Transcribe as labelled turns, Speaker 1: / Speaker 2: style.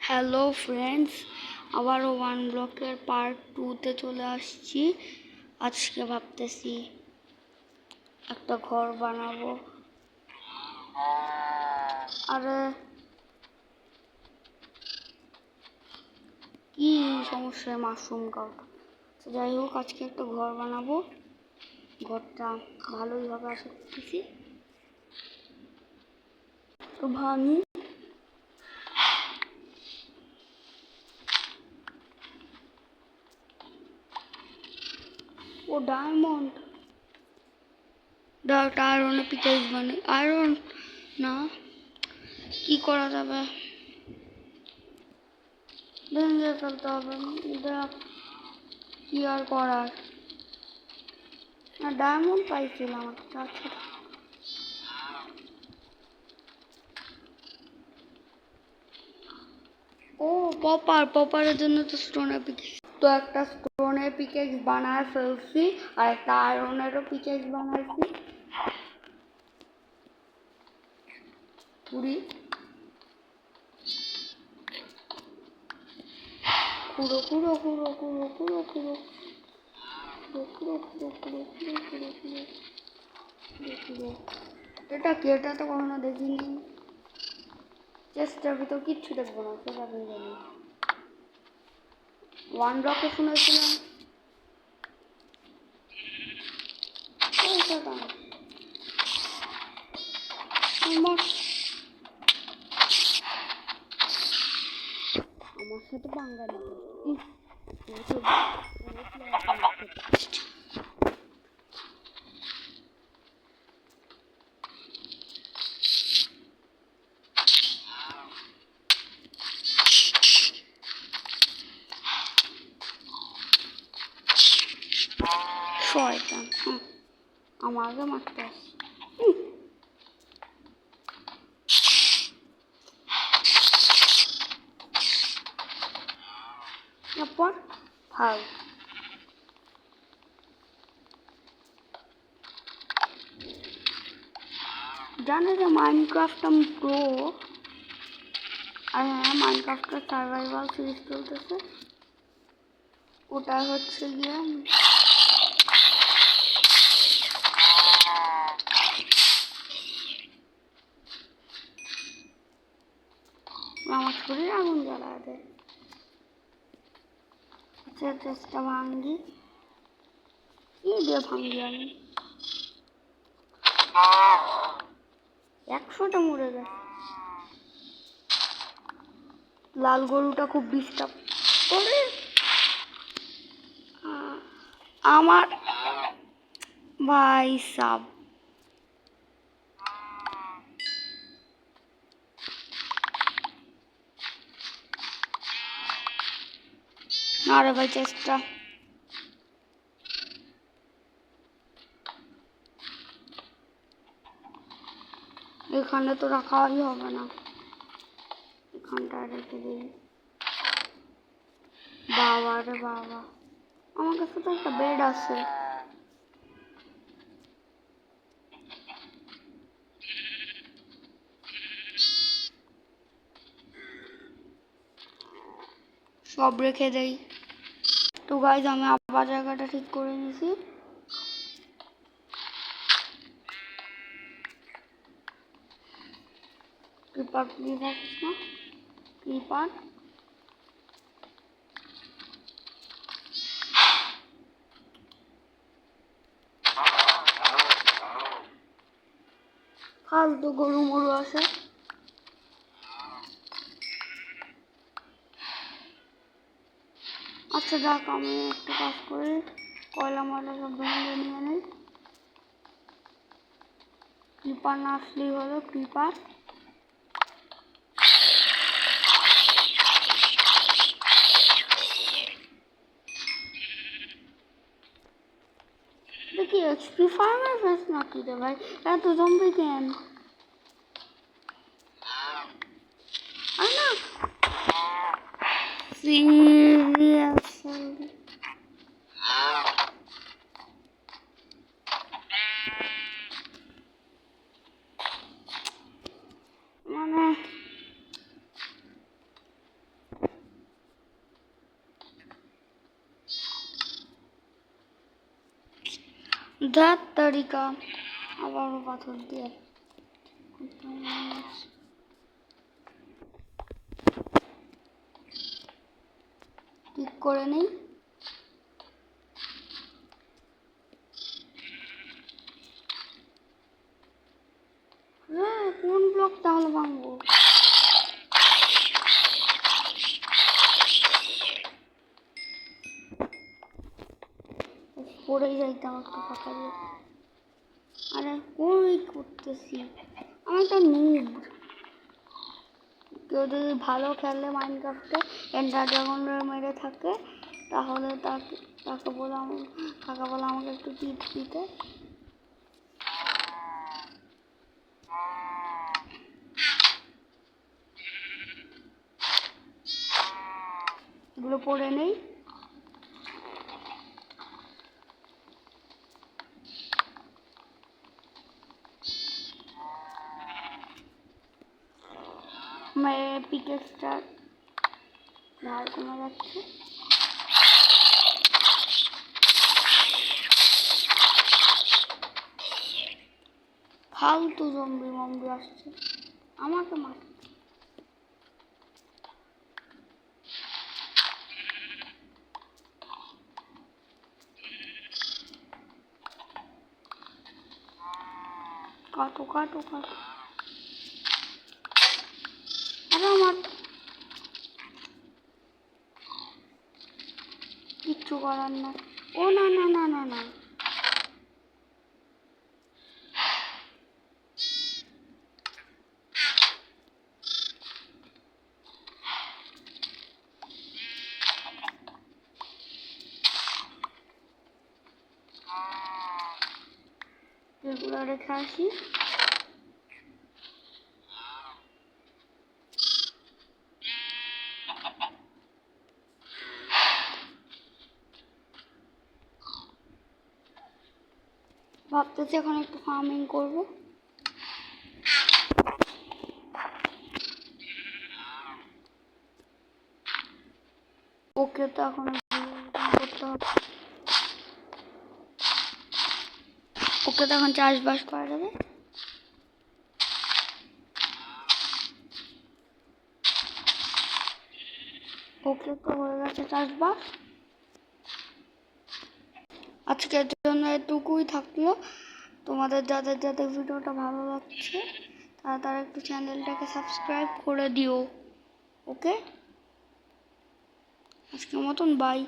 Speaker 1: Hello friends, আবারও one ব্লকের part 2-তে চলে আসছি। আজকে ভাবতেছি একটা ঘর বানাবো। আরে কি সমস্যা, মাশরুম কাউট। যাই হোক, আজকে একটা ঘর বানাবো। ঘরটা ভালোই হবে আশা করতেছি। তো ভাঙি। ও ডায়মন্ড, আয়রনের পিকেক্স বানাই। আয়রন না, কি করা যাবে? ভেঙে ফেলতে হবে। কি আর করার, না ডায়মন্ড পাইছিলাম একটা। আচ্ছা, ও পপারের জন্য তো স্টোনের পিকেক্স, তো একটা স্টোনের পিকেক্স বানায় ফেলছি আর একটা আয়রনেরও পিকেক্স বানাইছি। পুরি কুড়ো কুড়ো কুড়ো কুড়ো কুড়ো কুড়ো কুড়ো কুড়ো কুড়ো কুড়ো কুড়ো কুড়ো কুড়ো কুড়ো। এটা কি? এটা তো কখনো দেখিনি। চেষ্টার ভিতর কিচ্ছু দেখবো না, সেটা আমি জানি। ওয়ান ব্লকে শুনেছিলাম আমার সাথে বাংলা শয়তান আমাকে মারতে আসছে। তারপর ভাগ জানে যে মাইনক্রাফট আমি প্রো। আর হ্যাঁ, মাইনক্রাফটের সার্ভাইভাল সিরিজ চলতেছে। ওটা হচ্ছে গিয়ে আমার শরীর আগুন জ্বালা দেয়। চেষ্টা ভাঙ্গি, কি দিয়ে ভাঙ্গি আমি? 100টা মরে গেছে। লাল গরুটা খুব ডিস্টার্ব করে আমার ভাই সাব। আরে ভাই চেষ্টা, এখানে তো রাখাই হবে না, এখানটা রেখে দিই। বাবা রে বাবা, আমার কাছে তো একটা বেড আছে। সব রেখে দেই। তো গাইজ, আমি আবার জায়গাটা ঠিক করে নিয়েছি। ক্রিপার প্লিজ আসিস না, ক্রিপার। ফালতু গরু মরু আছে। আচ্ছা যাক, আমি একটা কাজ করি, কয়লা ময়লা সব ভেঙে নিয়ে নেই। ক্রিপার না আসলেই হলো, ক্রিপার। দেখি এক্সপি ফার্মের ফেস নাকি রে ভাই, এত জম্বি কেন? না সিরিয়াসলি, মানে ধার তারিকা আবারও পাথর দিয়ে ঠিক করে নেই। কোন ব্লক তাহলে ভাঙবো? পড়েই যাইতাম একটু ফাঁকা দিয়ে। আরে কই করতেছি আমি তো নুব। কেউ যদি ভালো খেলে মাইনক্রাফটে এন্ডার ড্রাগন মেরে থাকে তাহলে তাকে বলে আমাকে একটু টিপ দিতে। এগুলো পড়ে নেই। পিকেক্সটা ধার কমে যাচ্ছে। ফালতু জম্বি আসছে আমাকে মারছে। কাটো কাটো কাটো। আরে আমার কিচ্ছু করার না। ও না না না না না, এগুলো রেখে আসি। ভাবতেছি এখন একটু ফার্মিং করবো। ওকে তো এখন করতে হবে। ওকে তো এখন চাষবাস করা যাবে। ওকে তো হয়ে গেছে চাষবাস। আজকের জন্য এটুকুই থাকলো। তোমাদের যাদের যাদের ভিডিওটা ভালো লাগছে তারা একটু চ্যানেলটাকে সাবস্ক্রাইব করে দিও। ওকে, আজকের মতন বাই।